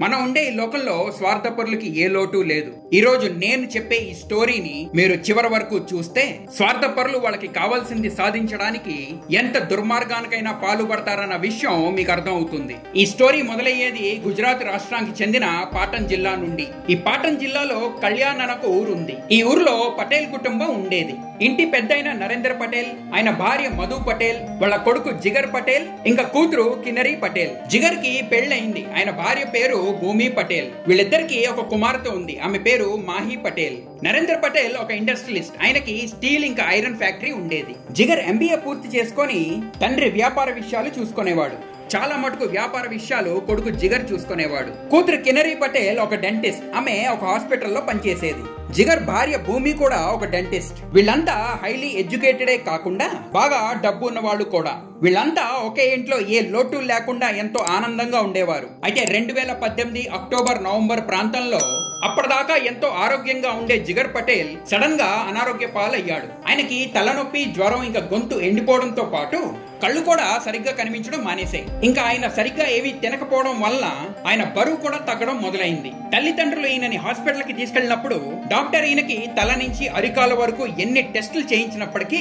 మనం ఉండే ఈ లోకంలో స్వార్థపరులకి ఏ లోటు లేదు. ఈ రోజు నేను చెప్పే ఈ స్టోరీని మీరు చివరి వరకు చూస్తే స్వార్థపరులు వాళ్ళకి కావాల్సింది సాధించడానికి ఎంత దుర్మార్గానికైనా పాల్పడతారన్న విషయం మీకు అర్థం అవుతుంది. ఈ స్టోరీ మొదలయ్యేది గుజరాత్ రాష్ట్రానికి చెందిన పాటన్ జిల్లా నుండి. ఈ పాటన్ జిల్లాలో కళ్యాణ్ అనే ఒక ఊరు ఉంది. ఈ ఊర్లో పటేల్ కుటుంబం ఉండేది. ఇంటి పెద్దయిన నరేంద్ర పటేల్, ఆయన భార్య మధు పటేల్, వాళ్ళ కొడుకు జిగర్ పటేల్, ఇంకా కూతురు కిన్నరీ పటేల్. జిగర్ కి పెళ్లయింది. ఆయన భార్య పేరు భూమి పటేల్. వీళ్ళిద్దరికి ఒక కుమార్తె ఉంది. ఆమె పేరు మాహి పటేల్. నరేంద్ర పటేల్ ఒక ఇండస్ట్రియలిస్ట్. ఆయనకి స్టీల్ ఇంకా ఐరన్ ఫ్యాక్టరీ ఉండేది. జిగర్ ఎంబీఏ పూర్తి చేసుకొని తండ్రి వ్యాపార విషయాలు చూసుకునేవాడు. చాలా మటుకు వ్యాపార విషయాలు కొడుకు జిగర్ చూసుకునేవాడు. కూతురు కిన్నరీ పటేల్ ఒక డెంటిస్ట్. ఆమె ఒక హాస్పిటల్లో పనిచేసేది. జిగర్ భార్య భూమి కూడా ఒక డెంటిస్ట్. వీళ్ళంతా హైలీ ఎడ్యుకేటెడే కాకుండా బాగా డబ్బు ఉన్న వాళ్ళు కూడా. వీళ్ళంతా ఒకే ఇంట్లో ఏ లోటు లేకుండా ఎంతో ఆనందంగా ఉండేవారు. అయితే 2018 అక్టోబర్ నవంబర్ ప్రాంతంలో అప్పటిదాకా ఎంతో ఆరోగ్యంగా ఉండే జిగర్ పటేల్ సడన్ గా అనారోగ్య పాలయ్యాడు. ఆయనకి తలనొప్పి, జ్వరం, ఇంకా గొంతు ఎండిపోవడంతో పాటు కళ్ళు కూడా సరిగ్గా కనిపించడం మానేశాయి. ఇంకా ఆయన సరిగ్గా ఏవి తినకపోవడం వల్ల ఆయన బరువు కూడా తగ్గడం మొదలైంది. తల్లిదండ్రులు ఈయనని హాస్పిటల్ కి తీసుకెళ్లినప్పుడు డాక్టర్ ఈయనకి తల నుంచి అరికాల వరకు ఎన్ని టెస్టులు చేయించినప్పటికీ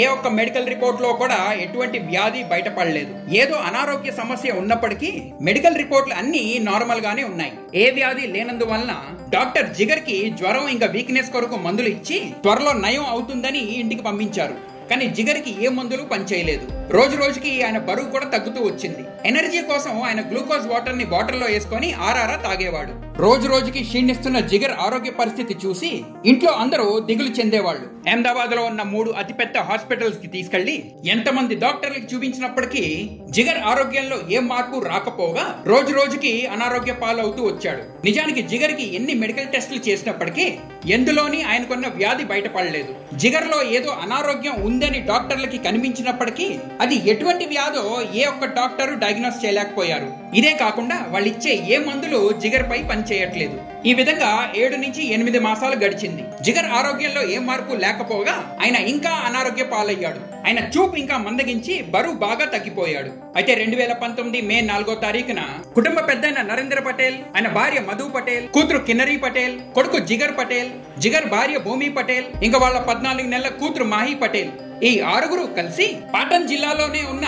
ఏ ఒక్క మెడికల్ రిపోర్ట్ లో కూడా ఎటువంటి వ్యాధి బయటపడలేదు. ఏదో అనారోగ్య సమస్య ఉన్నప్పటికీ మెడికల్ రిపోర్ట్లు అన్ని నార్మల్ గానే ఉన్నాయి. ఏ వ్యాధి లేనందువలన డాక్టర్ జిగర్ కి జ్వరం ఇంకా వీక్నెస్ కొరకు మందులు ఇచ్చి త్వరలో నయం అవుతుందని ఇంటికి పంపించారు. కానీ జిగర్ కి ఏ మందులు పనిచేయలేదు. రోజు రోజుకి ఆయన బరువు కూడా తగ్గుతూ వచ్చింది. ఎనర్జీ కోసం ఆయన గ్లూకోజ్ వాటర్ ని బాటిల్ లో వేసుకొని ఆరారా తాగేవాడు. రోజు రోజుకి క్షీణిస్తున్న జిగర్ ఆరోగ్య పరిస్థితి చూసి ఇంట్లో అందరూ దిగులు చెందేవాళ్ళు. అహ్మదాబాద్ లో ఉన్న 3 అతిపెద్ద హాస్పిటల్స్ కి తీసుకెళ్లి ఎంతమంది డాక్టర్లకు చూపించినప్పటికీ జిగర్ ఆరోగ్యంలో ఏ మార్పు రాకపోగా రోజు రోజుకి అనారోగ్య పాలవుతూ వచ్చాడు. నిజానికి జిగర్ కి ఎన్ని మెడికల్ టెస్టులు చేసినప్పటికీ ఎందులోని ఆయనకున్న వ్యాధి బయటపడలేదు. జిగర్ లో ఏదో అనారోగ్యం ఉందని డాక్టర్లకి కనిపించినప్పటికీ అది ఎటువంటి వ్యాధో ఏ ఒక్క డాక్టర్ డయాగ్నోస్ చేయలేకపోయారు. ఇదే కాకుండా వాళ్ళు ఇచ్చే ఏ మందులు జిగర్ పై పనిచేయట్లేదు. ఈ విధంగా 7 నుంచి 8 మాసాలు గడిచింది. జిగర్ ఆరోగ్యంలో ఏ మార్పు లేకపోగా ఆయన ఇంకా అనారోగ్య పాలయ్యాడు. ఆయన చూపు ఇంకా మందగించి బరువు బాగా తగ్గిపోయాడు. అయితే 2019 మే 4వ తారీఖున కుటుంబ పెద్దయిన నరేంద్ర పటేల్, ఆయన భార్య మధు పటేల్, కూతురు కిన్నరీ పటేల్, కొడుకు జిగర్ పటేల్, జిగర్ భార్య భూమి పటేల్, ఇంకా వాళ్ళ 14 నెలల కూతురు మాహి పటేల్, ఈ 6గురు కలిసి పాటన్ జిల్లాలోనే ఉన్న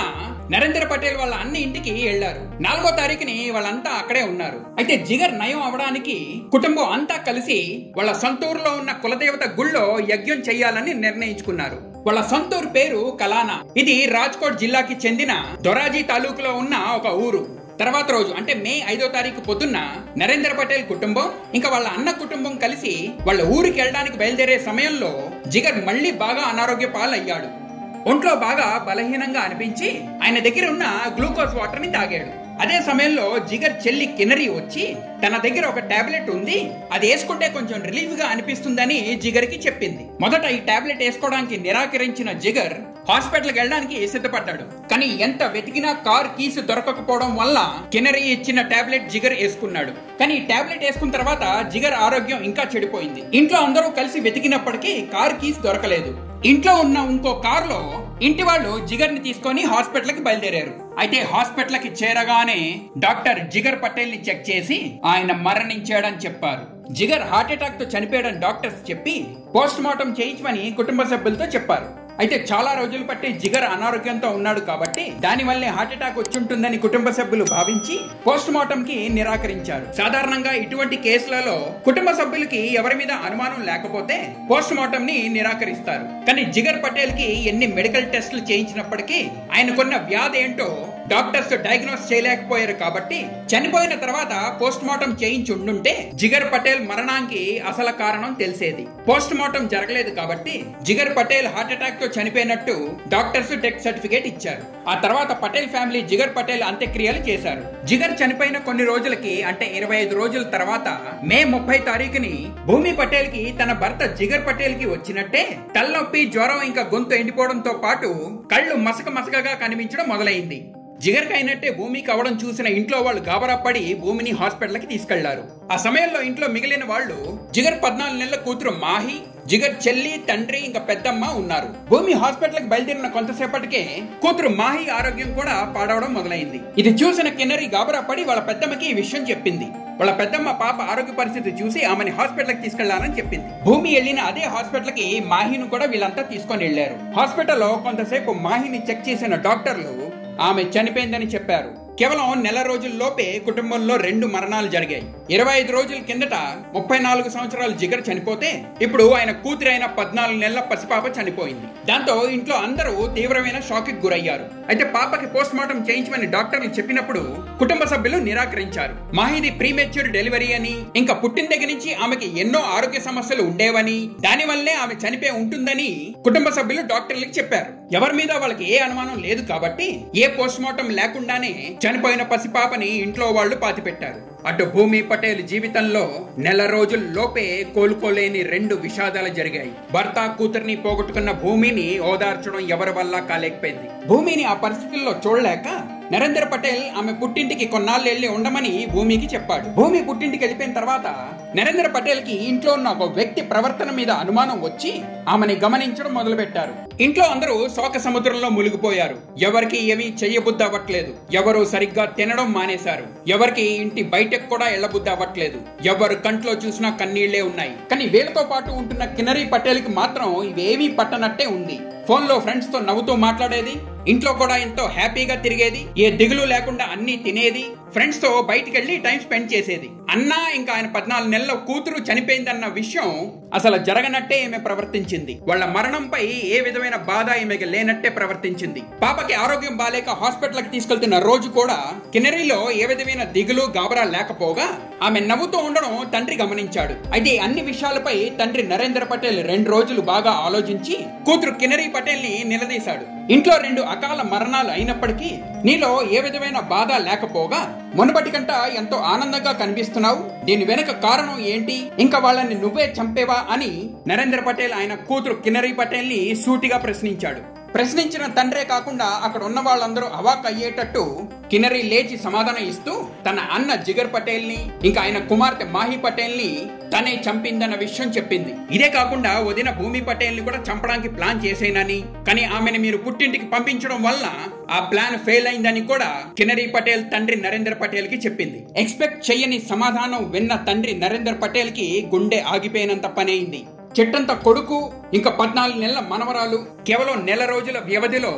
నరేంద్ర పటేల్ వాళ్ళ అన్ని ఇంటికి వెళ్లారు. 4వ తారీఖుని వాళ్ళంతా అక్కడే ఉన్నారు. అయితే జిగర్ నయం అవడానికి కుటుంబం అంతా కలిసి వాళ్ళ సొంతూరులో ఉన్న కులదేవత గుళ్ళో యజ్ఞం చెయ్యాలని నిర్ణయించుకున్నారు. వాళ్ళ సొంతూరు పేరు కలానా. ఇది రాజ్కోట్ జిల్లాకి చెందిన దొరాజీ తాలూకులో ఉన్న ఒక ఊరు. తర్వాత రోజు అంటే మే 5వ తారీఖు పొద్దున్న నరేంద్ర పటేల్ కుటుంబం ఇంకా వాళ్ళ అన్న కుటుంబం కలిసి వాళ్ళ ఊరికి వెళ్ళడానికి బయలుదేరే సమయంలో జిగర్ మళ్ళీ బాగా అనారోగ్య పాలయ్యాడు. ఒంట్లో బాగా బలహీనంగా అనిపించి ఆయన దగ్గర ఉన్న గ్లూకోజ్ వాటర్ ని తాగాడు. అదే సమయంలో జిగర్ చెల్లి కిన్నరీ వచ్చి తన దగ్గర ఒక టాబ్లెట్ ఉంది, అది వేసుకుంటే కొంచెం రిలీఫ్ గా అనిపిస్తుందని జిగర్ కి చెప్పింది. మొదట ఈ టాబ్లెట్ వేసుకోవడానికి నిరాకరించిన జిగర్ హాస్పిటల్కి వెళ్ళడానికి సిద్ధపడ్డాడు. కానీ ఎంత వెతికినా కార్ కీస్ దొరకకపోవడం వల్ల కిన్నరీ ఇచ్చిన టాబ్లెట్ జిగర్ వేసుకున్నాడు. కానీ ఈ టాబ్లెట్ వేసుకున్న తర్వాత జిగర్ ఆరోగ్యం ఇంకా చెడిపోయింది. ఇంట్లో అందరూ కలిసి వెతికినప్పటికీ కార్ కీస్ దొరకలేదు. ఇంట్లో ఉన్న ఇంకో కారులో ఇంటి వాళ్ళు జిగర్ ని తీసుకొని హాస్పిటల్ కి బయలుదేరారు. అయితే హాస్పిటల్ కి చేరగానే డాక్టర్ జిగర్ పటేల్ ని చెక్ చేసి ఆయన మరణించాడని చెప్పారు. జిగర్ హార్ట్ అటాక్ తో చనిపోయాడని డాక్టర్స్ చెప్పి పోస్ట్ మార్టం చేయించమని కుటుంబ సభ్యులతో చెప్పారు. అయితే చాలా రోజులు పట్టి జిగర్ అనారోగ్యంతో ఉన్నాడు కాబట్టి దాని వల్లే హార్ట్ అటాక్ వచ్చుంటుందని కుటుంబ సభ్యులు భావించి పోస్ట్ మార్టం కి నిరాకరించారు. సాధారణంగా ఇటువంటి కేసులలో కుటుంబ సభ్యులకి ఎవరి మీద అనుమానం లేకపోతే పోస్ట్ మార్టం ని నిరాకరిస్తారు. కానీ జిగర్ పటేల్ కి ఎన్ని మెడికల్ టెస్టులు చేయించినప్పటికీ ఆయనకున్న వ్యాధి ఏంటో డాక్టర్స్ డయాగ్నోస్ చేయలేకపోయారు. కాబట్టి చనిపోయిన తర్వాత పోస్ట్ మార్టం చేయించి ఉండుంటే జిగర్ పటేల్ మరణానికి అసలు కారణం తెలిసేది. పోస్ట్ మార్టం జరగలేదు కాబట్టి జిగర్ పటేల్ హార్ట్ అటాక్ తో చనిపోయినట్టు డాక్టర్స్ డెత్ సర్టిఫికేట్ ఇచ్చారు. ఆ తర్వాత పటేల్ ఫ్యామిలీ జిగర్ పటేల్ అంత్యక్రియలు చేశారు. జిగర్ చనిపోయిన కొన్ని రోజులకి అంటే 25 రోజుల తర్వాత మే 30 తారీఖుని భూమి పటేల్ కి తన భర్త జిగర్ పటేల్ కి వచ్చినట్టే తలనొప్పి, జ్వరం, ఇంకా గొంతు ఎండిపోవడంతో పాటు కళ్ళు మసకగా కనిపించడం మొదలైంది. జిగర్ కి అయినట్టే భూమికి అవడం చూసిన ఇంట్లో వాళ్ళు గాబరా పడి భూమిని హాస్పిటల్ కి తీసుకెళ్లారు. ఆ సమయంలో ఇంట్లో మిగిలిన వాళ్ళు జిగర్ 14 నెలల కూతురు మాహి, జిగర్ చెల్లి, తండ్రి ఇంకా పెద్దమ్మ ఉన్నారు. భూమి హాస్పిటల్ కి బయలుదేరిన కొంతసేపటికే కూతురు మాహి ఆరోగ్యం కూడా పాడవడం మొదలైంది. ఇది చూసిన కిన్నరీ గాబరా పడి వాళ్ళ పెద్దమ్మకి ఈ విషయం చెప్పింది. వాళ్ళ పెద్దమ్మ పాప ఆరోగ్య పరిస్థితి చూసి ఆమెని హాస్పిటల్ కి తీసుకెళ్లాలని చెప్పింది. భూమి వెళ్లిన అదే హాస్పిటల్ కి మాహిని కూడా వీళ్ళంతా తీసుకొని వెళ్లారు. హాస్పిటల్లో కొంతసేపు మాహిని చెక్ చేసిన డాక్టర్లు ఆమె చనిపోయిందని చెప్పారు. కేవలం నెల రోజుల్లోపే కుటుంబంలో 2 మరణాలు జరిగాయి. 25 రోజుల కిందట 34 సంవత్సరాల జిగర్ చనిపోతే ఇప్పుడు ఆయన కూతురైన 14 నెలల పసిపాప చనిపోయింది. దాంతో ఇంట్లో అందరూ తీవ్రమైన షాక్ కి గురయ్యారు. అయితే పాపకి పోస్ట్ మార్టం చేయించమని డాక్టర్లు చెప్పినప్పుడు కుటుంబ సభ్యులు నిరాకరించారు. మాహిది ప్రీమెచ్యూర్ డెలివరీ అని, ఇంకా పుట్టిన దగ్గర నుంచి ఆమెకి ఎన్నో ఆరోగ్య సమస్యలు ఉండేవని, దానివల్లే ఆమె చనిపోయి ఉంటుందని కుటుంబ సభ్యులు డాక్టర్లకు చెప్పారు. ఎవరి మీద వాళ్ళకి ఏ అనుమానం లేదు కాబట్టి ఏ పోస్ట్ మార్టం లేకుండానే చనిపోయిన పసిపాపని ఇంట్లో వాళ్ళు పాతిపెట్టారు. అటు భూమి పటేల్ జీవితంలో నెల రోజుల్లోపే కోలుకోలేని 2 విషాదాలు జరిగాయి. భర్త కూతుర్ని పోగొట్టుకున్న భూమిని ఓదార్చడం ఎవరి వల్ల కాలేకపోయింది. భూమిని ఆ పరిస్థితుల్లో చూడలేక నరేంద్ర పటేల్ ఆమె పుట్టింటికి కొన్నాళ్ళు వెళ్లి ఉండమని భూమికి చెప్పాడు. భూమి పుట్టింటికి వెళ్ళిపోయిన తర్వాత నరేంద్ర పటేల్ కి ఇంట్లో ఉన్న ఒక వ్యక్తి ప్రవర్తన మీద అనుమానం వచ్చి ఆమెని గమనించడం మొదలు పెట్టారు. ఇంట్లో అందరూ శోక సముద్రంలో మునిగిపోయారు. ఎవరికి ఏమీ చెయ్యబుద్ధి అవ్వట్లేదు. ఎవరు సరిగ్గా తినడం మానేశారు. ఎవరికి ఇంటి బయటకు కూడా ఎళ్లబుద్ధి అవ్వట్లేదు. ఎవరు కంట్లో చూసినా కన్నీళ్లే ఉన్నాయి. కానీ వీళ్ళతో పాటు ఉంటున్న కిన్నరీ పటేల్ కి మాత్రం ఇవేమీ పట్టనట్టే ఉంది. ఫోన్ లో ఫ్రెండ్స్ తో నవ్వుతూ మాట్లాడేది, ఇంట్లో కూడా ఎంతో హ్యాపీగా తిరిగేది, ఏ దిగులు లేకుండా అన్ని తినేది, ఫ్రెండ్స్ తో బయటికి వెళ్లి టైం స్పెండ్ చేసేది. అన్నా ఇంకా ఆయన 14 నెలల కూతురు చనిపోయిందన్న విషయం అసలు జరగనట్టే ఈమె ప్రవర్తించింది. వాళ్ళ మరణంపై ఏ విధమైన బాధ ఈమెకి లేనట్టే ప్రవర్తించింది. పాపకి ఆరోగ్యం బాలేక హాస్పిటల్ కి తీసుకెళ్తున్న రోజు కూడా కిన్నరీలో ఏ విధమైన దిగులు గాబరా లేకపోగా ఆమె నవ్వుతూ ఉండడం తండ్రి గమనించాడు. అయితే అన్ని విషయాలపై తండ్రి నరేంద్ర పటేల్ 2 రోజులు బాగా ఆలోచించి కూతురు కిన్నరీ పటేల్ ని నిలదీశాడు. ఇంట్లో 2 అకాల మరణాలు అయినప్పటికీ నీలో ఏ విధమైన బాధ లేకపోగా మునుపటి కంట ఎంతో ఆనందంగా కనిపిస్తున్నావు. దీని వెనుక కారణం ఏంటి? ఇంకా వాళ్ళని నువ్వే చంపేవా అని నరేంద్ర పటేల్ ఆయన కూతురు కిన్నరీ పటేల్ ని సూటిగా ప్రశ్నించాడు. ప్రశ్నించిన తండ్రే కాకుండా అక్కడ ఉన్న వాళ్ళందరూ అవాక్ అయ్యేటట్టు కిన్నరీ లేచి సమాధానం ఇస్తూ తన అన్న జిగర్ పటేల్ ని ఇంకా ఆయన కుమార్తె మాహి పటేల్ ని తనే చంపిందన్న విషయం చెప్పింది. ఇదే కాకుండా వదిన భూమి పటేల్ ని కూడా చంపడానికి ప్లాన్ చేసేనని, కానీ ఆమెను మీరు పుట్టింటికి పంపించడం వల్ల ఆ ప్లాన్ ఫెయిల్ అయిందని కూడా కిన్నరీ పటేల్ తండ్రి నరేంద్ర పటేల్ కి చెప్పింది. ఎక్స్పెక్ట్ చెయ్యని సమాధానం విన్న తండ్రి నరేంద్ర పటేల్ కి గుండె ఆగిపోయినంత పనైంది. చెట్టంత కొడుకు ఇంకా 14 నెలల మనవరాలు కేవలం నెల రోజుల వ్యవధిలో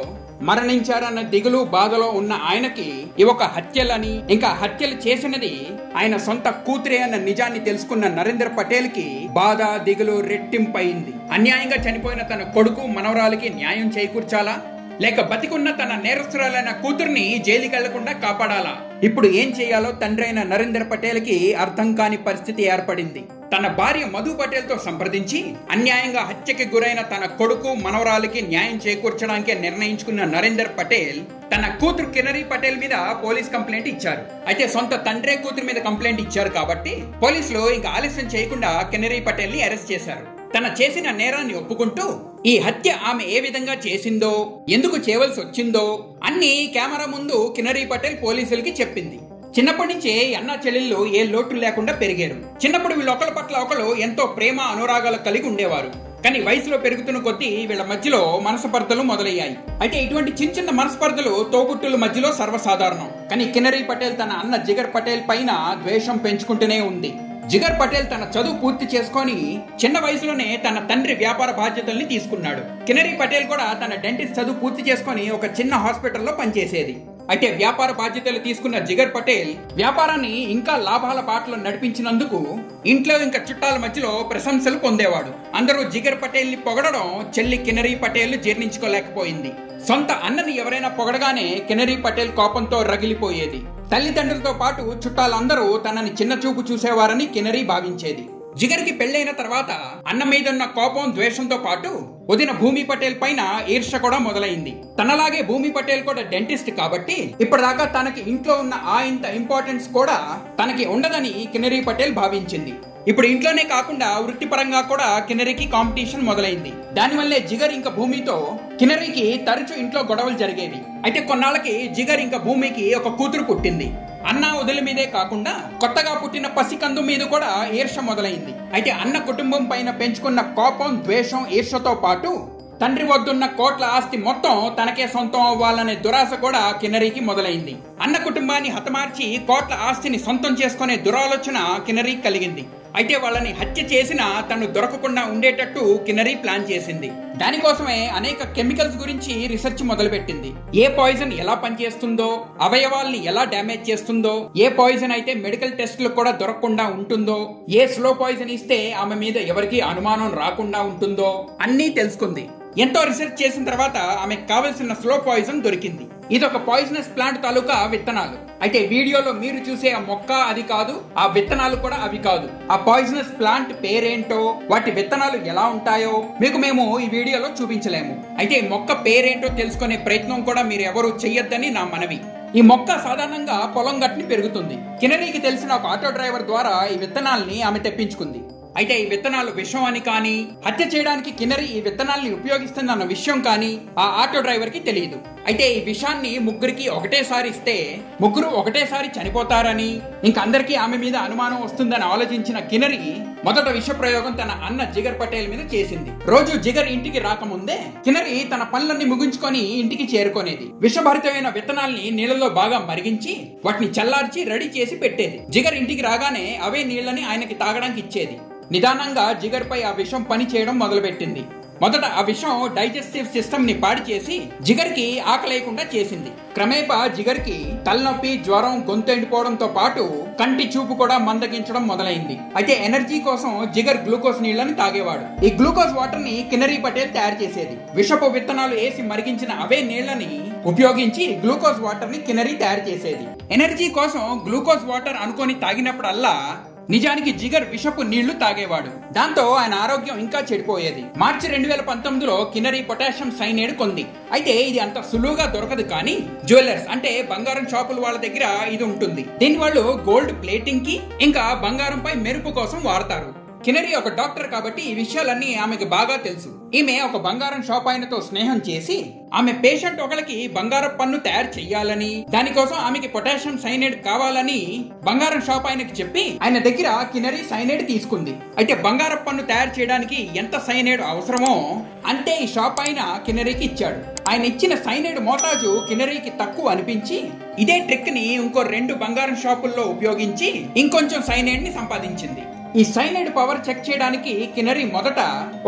మరణించారన్న దిగులు బాధలో ఉన్న ఆయనకి ఈ ఒక హత్యలని, ఇంకా హత్యలు చేసినది ఆయన సొంత కూతురే అన్న నిజాన్ని తెలుసుకున్న నరేంద్ర పటేల్ కి బాధ దిగులు రెట్టింపయింది. అన్యాయంగా చనిపోయిన తన కొడుకు మనవరాలకి న్యాయం చేకూర్చాలా, లేక బతికున్న తన నేరస్తురాలైన కూతుర్ని జైలుకి వెళ్లకుండా కాపాడాలా? ఇప్పుడు ఏం చేయాలో తండ్రి అయిన నరేంద్ర పటేల్ కి అర్థం కాని పరిస్థితి ఏర్పడింది. తన భార్య మధు పటేల్ తో సంప్రదించి అన్యాయంగా హత్యకి గురైన తన కొడుకు మనవరాలకి న్యాయం చేకూర్చడానికి నిర్ణయించుకున్న నరేంద్ర పటేల్ తన కూతురు కిన్నరీ పటేల్ మీద పోలీస్ కంప్లైంట్ ఇచ్చారు. అయితే సొంత తండ్రే కూతురు మీద కంప్లైంట్ ఇచ్చారు కాబట్టి పోలీసులు ఇంకా ఆలస్యం చేయకుండా కిన్నరీ పటేల్ ని అరెస్ట్ చేశారు. తన చేసిన నేరాన్ని ఒప్పుకుంటూ ఈ హత్య ఆమె ఏ విధంగా చేసిందో, ఎందుకు చేయవలసి వచ్చిందో అన్ని కెమెరా ముందు కిన్నరీ పటేల్ పోలీసులకి చెప్పింది. చిన్నప్పటి నుంచే అన్న చెల్లెళ్ళు ఏ లోటు లేకుండా పెరిగారు. చిన్నప్పుడు వీళ్ళు ఒకళ్ళ పట్ల ఒకళ్ళు ఎంతో ప్రేమ అనురాగాలు కలిగి ఉండేవారు. కానీ వయసులో పెరుగుతున్న కొద్దీ వీళ్ళ మధ్యలో మనస్పర్ధలు మొదలయ్యాయి. అయితే ఇటువంటి చిన్న మనస్పర్ధలు తోబుట్టుల మధ్యలో సర్వసాధారణం. కానీ కిన్నరీ పటేల్ తన అన్న జిగర్ పటేల్ పైన ద్వేషం పెంచుకుంటూనే ఉంది. జిగర్ పటేల్ తన చదువు పూర్తి చేసుకొని చిన్న వయసులోనే తన తండ్రి వ్యాపార బాధ్యతల్ని తీసుకున్నాడు. కిన్నరీ పటేల్ కూడా తన డెంటిస్ట్ చదువు పూర్తి చేసుకొని ఒక చిన్న హాస్పిటల్లో పనిచేసేది. అయితే వ్యాపార బాధ్యతలు తీసుకున్న జిగర్ పటేల్ వ్యాపారాన్ని ఇంకా లాభాల బాటలో నడిపించినందుకు ఇంట్లో ఇంకా చుట్టాల మధ్యలో ప్రశంసలు పొందేవాడు. అందరూ జిగర్ పటేల్ ని పొగడడం చెల్లి కిన్నరీ పటేల్ జీర్ణించుకోలేకపోయింది. సొంత అన్నని ఎవరైనా పొగడగానే కిన్నరీ పటేల్ కోపంతో రగిలిపోయేది. తల్లిదండ్రులతో పాటు చుట్టాలందరూ తనని చిన్న చూపు చూసేవారని కిన్నరీ భావించేది. జిగర్కి పెళ్లైన తర్వాత అన్న మీదున్న కోపం, ద్వేషంతో పాటు వదిన భూమి పటేల్ పైన ఈర్ష్య కూడా మొదలైంది. తనలాగే భూమి పటేల్ కూడా డెంటిస్ట్ కాబట్టి ఇప్పటిదాకా తనకి ఇంట్లో ఉన్న ఆ ఇంత ఇంపార్టెన్స్ కూడా తనకి ఉండదని కిన్నరీ పటేల్ భావించింది. ఇప్పుడు ఇంట్లోనే కాకుండా వృత్తిపరంగా కూడా కిన్నరీకి కాంపిటీషన్ మొదలైంది. దానివల్లే జిగర్ ఇంకా భూమితో కిన్నరీకి తరచూ ఇంట్లో గొడవలు జరిగేవి. అయితే కొన్నాళ్ళకి జిగర్ ఇంకా భూమికి ఒక కూతురు పుట్టింది. అన్న వదిలి మీదే కాకుండా కొత్తగా పుట్టిన పసికందు మీద కూడా ఈర్ష్య మొదలైంది. అయితే అన్న కుటుంబం పైన పెంచుకున్న కోపం, ద్వేషం, ఈర్ష్యతో పాటు తండ్రి వద్దున్న కోట్ల ఆస్తి మొత్తం తనకే సొంతం అవ్వాలనే దురాశ కూడా కిన్నరీకి మొదలైంది. అన్న కుటుంబాన్ని హతమార్చి కోట్ల ఆస్తిని సొంతం చేసుకునే దురాలోచన కిన్నరీకి కలిగింది. అయితే వాళ్ళని హత్య చేసినా తను దొరకకుండా ఉండేటట్టు కిన్నరీ ప్లాన్ చేసింది. దానికోసమే అనేక కెమికల్స్ గురించి రీసెర్చ్ మొదలుపెట్టింది. ఏ పాయిజన్ ఎలా పనిచేస్తుందో, అవయవాల్ని ఎలా డ్యామేజ్ చేస్తుందో, ఏ పాయిజన్ అయితే మెడికల్ టెస్టులు కూడా దొరకకుండా ఉంటుందో, ఏ స్లో పాయిజన్ ఇస్తే ఆమె మీద ఎవరికీ అనుమానం రాకుండా ఉంటుందో అన్నీ తెలుసుకుంది. ఎంతో రీసెర్చ్ చేసిన తర్వాత ఆమెకు కావలసిన స్లో పాయిజన్ దొరికింది. ఇదొక పాయిజనస్ ప్లాంట్ తాలూకా విత్తనాలు. అయితే వీడియోలో మీరు చూసే ఆ మొక్క అది కాదు, ఆ విత్తనాలు కూడా అవి కాదు. ఆ పాయిజనస్ ప్లాంట్ పేరేంటో, వాటి విత్తనాలు ఎలా ఉంటాయో మీకు మేము ఈ వీడియోలో చూపించలేము. అయితే ఈ మొక్క పేరేంటో తెలుసుకునే ప్రయత్నం కూడా మీరు ఎవరు చెయ్యొద్దని నా మనవి. ఈ మొక్క సాధారణంగా పొలం గట్టుని పెరుగుతుంది. కిన్నరీకి తెలిసిన ఒక ఆటో డ్రైవర్ ద్వారా ఈ విత్తనాల్ని ఆమె తెప్పించుకుంది. అయితే ఈ విత్తనాలు విషం అని కానీ, హత్య చేయడానికి కిన్నరీ ఈ విత్తనాల్ని ఉపయోగిస్తుందన్న విషయం కానీ ఆ ఆటో డ్రైవర్ కి తెలియదు. అయితే ఈ విషాన్ని ముగ్గురికి ఒకటేసారి ఇస్తే ముగ్గురు ఒకటేసారి చనిపోతారని, ఇంక అందరికీ ఆమె మీద అనుమానం వస్తుందని ఆలోచించిన కిన్నరీ మొదట విష ప్రయోగం తన అన్న జిగర్ పటేల్ మీద చేసింది. రోజు జిగర్ ఇంటికి రాకముందే కిన్నరీ తన పనులన్నీ ముగించుకొని ఇంటికి చేరుకునేది. విషభరితమైన విత్తనాల్ని నీళ్లలో బాగా మరిగించి వాటిని చల్లార్చి రెడీ చేసి పెట్టేది. జిగర్ ఇంటికి రాగానే అవే నీళ్లని ఆయనకి తాగడానికి ఇచ్చేది. నిదానంగా జిగర్ పై ఆ విషం పని చేయడం మొదలుపెట్టింది. మొదట ఆ విషం డైజెస్టివ్ సిస్టమ్ ని పాడి చేసి జిగర్ కి ఆకలేయకుండా చేసింది. క్రమేపా జిగర్ కి తలనొప్పి, జ్వరం, గొంతు ఎండిపోవడంతో పాటు కంటి చూపు కూడా మందగించడం మొదలైంది. అయితే ఎనర్జీ కోసం జిగర్ గ్లూకోజ్ నీళ్లను తాగేవాడు. ఈ గ్లూకోజ్ వాటర్ ని కిన్నరీ పటేల్ తయారు చేసేది. విషపు విత్తనాలు వేసి మరిగించిన అవే నీళ్లని ఉపయోగించి గ్లూకోజ్ వాటర్ ని కిన్నరీ తయారు చేసేది. ఎనర్జీ కోసం గ్లూకోజ్ వాటర్ అనుకొని తాగినప్పుడల్లా నిజానికి జిగర్ విషపు నీళ్లు తాగేవాడు. దాంతో ఆయన ఆరోగ్యం ఇంకా చెడిపోయేది. మార్చి 2019లో కిన్నరీ పొటాషియం సైనైడ్ కొంది. అయితే ఇది అంత సులువుగా దొరకదు, కానీ జ్యువెలర్స్ అంటే బంగారం షాపుల వాళ్ళ దగ్గర ఇది ఉంటుంది. దీని వాళ్ళు గోల్డ్ ప్లేటింగ్ కి, ఇంకా బంగారంపై మెరుపు కోసం వాడతారు. కిన్నరీ ఒక డాక్టర్ కాబట్టి ఈ విషయాలన్నీ ఆమెకు బాగా తెలుసు. ఈమె ఒక బంగారం షాప్ ఆయనతో స్నేహం చేసి ఆమె పేషెంట్ ఒకరికి బంగారం పన్ను తయారు చెయ్యాలని, దానికోసం ఆమెకి పొటాషియం సైనైడ్ కావాలని బంగారం షాప్ ఆయనకి చెప్పి ఆయన దగ్గర కిన్నరీ సైనైడ్ తీసుకుంది. అయితే బంగారం పన్ను తయారు చేయడానికి ఎంత సైనైడ్ అవసరమో అంతే ఈ షాప్ ఆయన కిన్నరీకి ఇచ్చాడు. ఆయన ఇచ్చిన సైనైడ్ మోతాజు కిన్నరీకి తక్కువ అనిపించి ఇదే ట్రిక్ ని ఇంకో 2 బంగారం షాపుల్లో ఉపయోగించి ఇంకొంచెం సైనైడ్ ని సంపాదించింది. ఈ సైనైడ్ పవర్ చెక్ చేయడానికి కిన్నరీ మొదట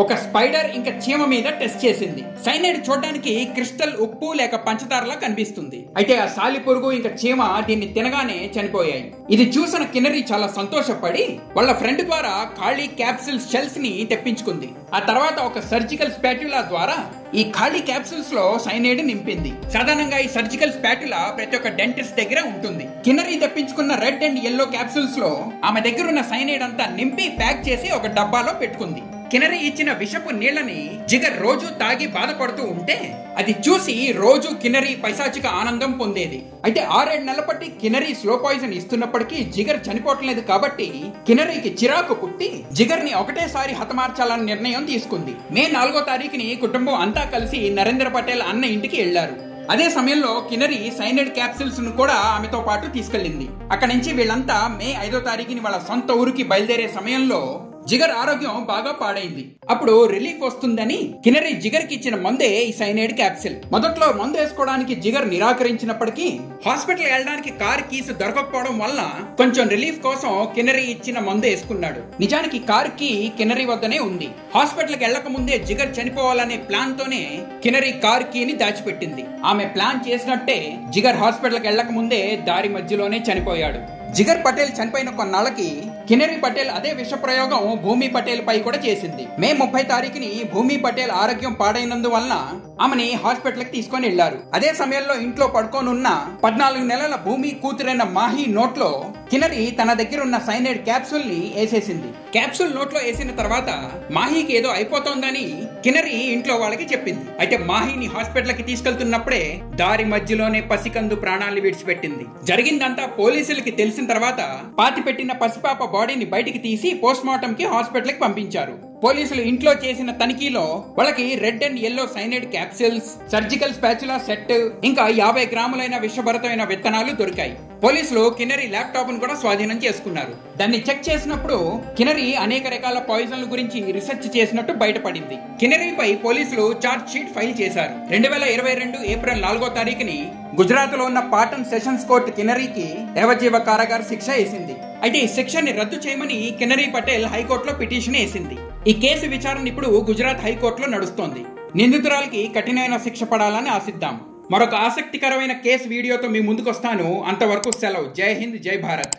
ఒక స్పైడర్ ఇంకా చీమ మీద టెస్ట్ చేసింది. సైనైడ్ చూడడానికి క్రిస్టల్ ఉప్పు లేక పంచదారలా కనిపిస్తుంది. అయితే ఆ సాలిపురుగు ఇంకా చీమ దీన్ని తినగానే చనిపోయాయి. ఇది చూసిన కిన్నరీ చాలా సంతోషపడి వాళ్ళ ఫ్రెండ్ ద్వారా ఖాళీ క్యాప్సూల్ షెల్స్ ని తెప్పించుకుంది. ఆ తర్వాత ఒక సర్జికల్ స్పాట్యులా ద్వారా ఈ ఖాళీ క్యాప్సూల్స్ లో సైనైడ్ నింపింది. సాధారణంగా ఈ సర్జికల్ స్పాట్యులా ప్రతి ఒక్క డెంటిస్ట్ దగ్గర ఉంటుంది. కిన్నరీ తెప్పించుకున్న రెడ్ అండ్ యెల్లో క్యాప్సూల్స్ లో ఆమె దగ్గర ఉన్న సైనైడ్ అంతా నింపి ప్యాక్ చేసి ఒక డబ్బాలో పెట్టుకుంది. కిన్నరీ ఇచ్చిన విషపు నీళ్లని జిగర్ రోజు తాగి బాధపడుతూ ఉంటే అది చూసి రోజు కిన్నరీ పైశాచిక ఆనందం పొందేది. అయితే 6-7 నెలల పట్టి కిన్నరీ స్లో పాయిజన్ ఇస్తున్నప్పటికీ జిగర్ చనిపోవట్లేదు కాబట్టి కిన్నరీకి చిరాకు పుట్టి జిగర్ ని ఒకటేసారి హతమార్చాలన్న నిర్ణయం తీసుకుంది. మే 4వ తారీఖుని కుటుంబం అంతా కలిసి నరేంద్ర పటేల్ అన్న ఇంటికి వెళ్లారు. అదే సమయంలో కిన్నరీ సైనైడ్ క్యాప్సూల్స్ ను కూడా ఆమెతో పాటు తీసుకెళ్లింది. అక్కడి నుంచి వీళ్ళంతా మే 5వ తారీఖుని వాళ్ళ సొంత ఊరికి బయలుదేరే సమయంలో జిగర్ ఆరోగ్యం బాగా పాడైంది. అప్పుడు రిలీఫ్ వస్తుందని కిన్నరీ జిగర్ కి ఇచ్చిన మందే ఈ సైనైడ్ క్యాప్సూల్. మొదట్లో మందు వేసుకోవడానికి జిగర్ నిరాకరించినప్పటికీ హాస్పిటల్ వెళ్ళడానికి కార్ కీస్ దొరకకపోవడం వల్ల కొంచెం రిలీఫ్ కోసం కిన్నరీ ఇచ్చిన మందు వేసుకున్నాడు. నిజానికి కార్ కీ కిన్నరీ వద్దనే ఉంది. హాస్పిటల్ కి వెళ్లక ముందే జిగర్ చనిపోవాలనే ప్లాన్ తోనే కిన్నరీ కార్ కీని దాచిపెట్టింది. ఆమె ప్లాన్ చేసినట్టే జిగర్ హాస్పిటల్ కి వెళ్లక ముందే దారి మధ్యలోనే చనిపోయాడు. జిగర్ పటేల్ చనిపోయిన కొన్నాళ్ళకి కిన్నరీ పటేల్ అదే విష ప్రయోగం భూమి పటేల్ పై కూడా చేసింది. మే 30 తారీఖుని భూమి పటేల్ ఆరోగ్యం పాడైనందువలన ఆమెని హాస్పిటల్ కి తీసుకొని వెళ్లారు. అదే సమయంలో ఇంట్లో పడుకొని ఉన్న 14 నెలల భూమి కూతురైన మాహి నోట్లో కిన్నరీ తన దగ్గర ఉన్న సైనైడ్ క్యాప్సూల్ ని వేసేసింది. క్యాప్సూల్ నోట్లో వేసిన తర్వాత మాహికి ఏదో అయిపోతోందని కిన్నరీ ఇంట్లో వాళ్ళకి చెప్పింది. అయితే మాహిని హాస్పిటల్ కి తీసుకెళ్తున్నప్పుడే దారి మధ్యలోనే పసికందు ప్రాణాలు విడిచిపెట్టింది. జరిగిందంతా పోలీసులకి తెలిసిన తర్వాత పాతి పెట్టిన పసిపాప బాడీని బయటికి తీసి పోస్ట్ మార్టం కి హాస్పిటల్ కి పంపించారు. పోలీసులు ఇంట్లో చేసిన తనిఖీలో వాళ్ళకి red and yellow cyanide capsules, surgical spatula set, ఇంకా 50 గ్రాములైన విషభరితమైన విత్తనాలు దొరికాయి. పోలీసులు కిన్నరీ ల్యాప్టాప్ ను కూడా స్వాధీనం చేసుకున్నారు. దాన్ని చెక్ చేసినప్పుడు కిన్నరీ అనేక రకాల పాయిజన్ల గురించి రీసెర్చ్ చేసినట్టు బయటపడింది. కిన్నరీపై పోలీసులు చార్జ్ షీట్ ఫైల్ చేశారు. 2022 ఏప్రిల్ 4వ తారీఖుని గుజరాత్ లో ఉన్న పాటన్ సెషన్స్ కోర్టు కిన్నరీకి యావజ్జీవ కారాగార శిక్ష వేసింది. అయితే ఈ శిక్షని రద్దు చేయమని కిన్నరీ పటేల్ హైకోర్టులో పిటిషన్ వేసింది. ఈ కేసు విచారణ ఇప్పుడు గుజరాత్ హైకోర్టులో నడుస్తోంది. నిందితురాలకి కఠినమైన శిక్ష పడాలని ఆశిద్దాం. మరొక ఆసక్తికరమైన కేసు వీడియోతో మీ ముందుకు వస్తాను. అంతవరకు సెలవు. జై హింద్, జై భారత్.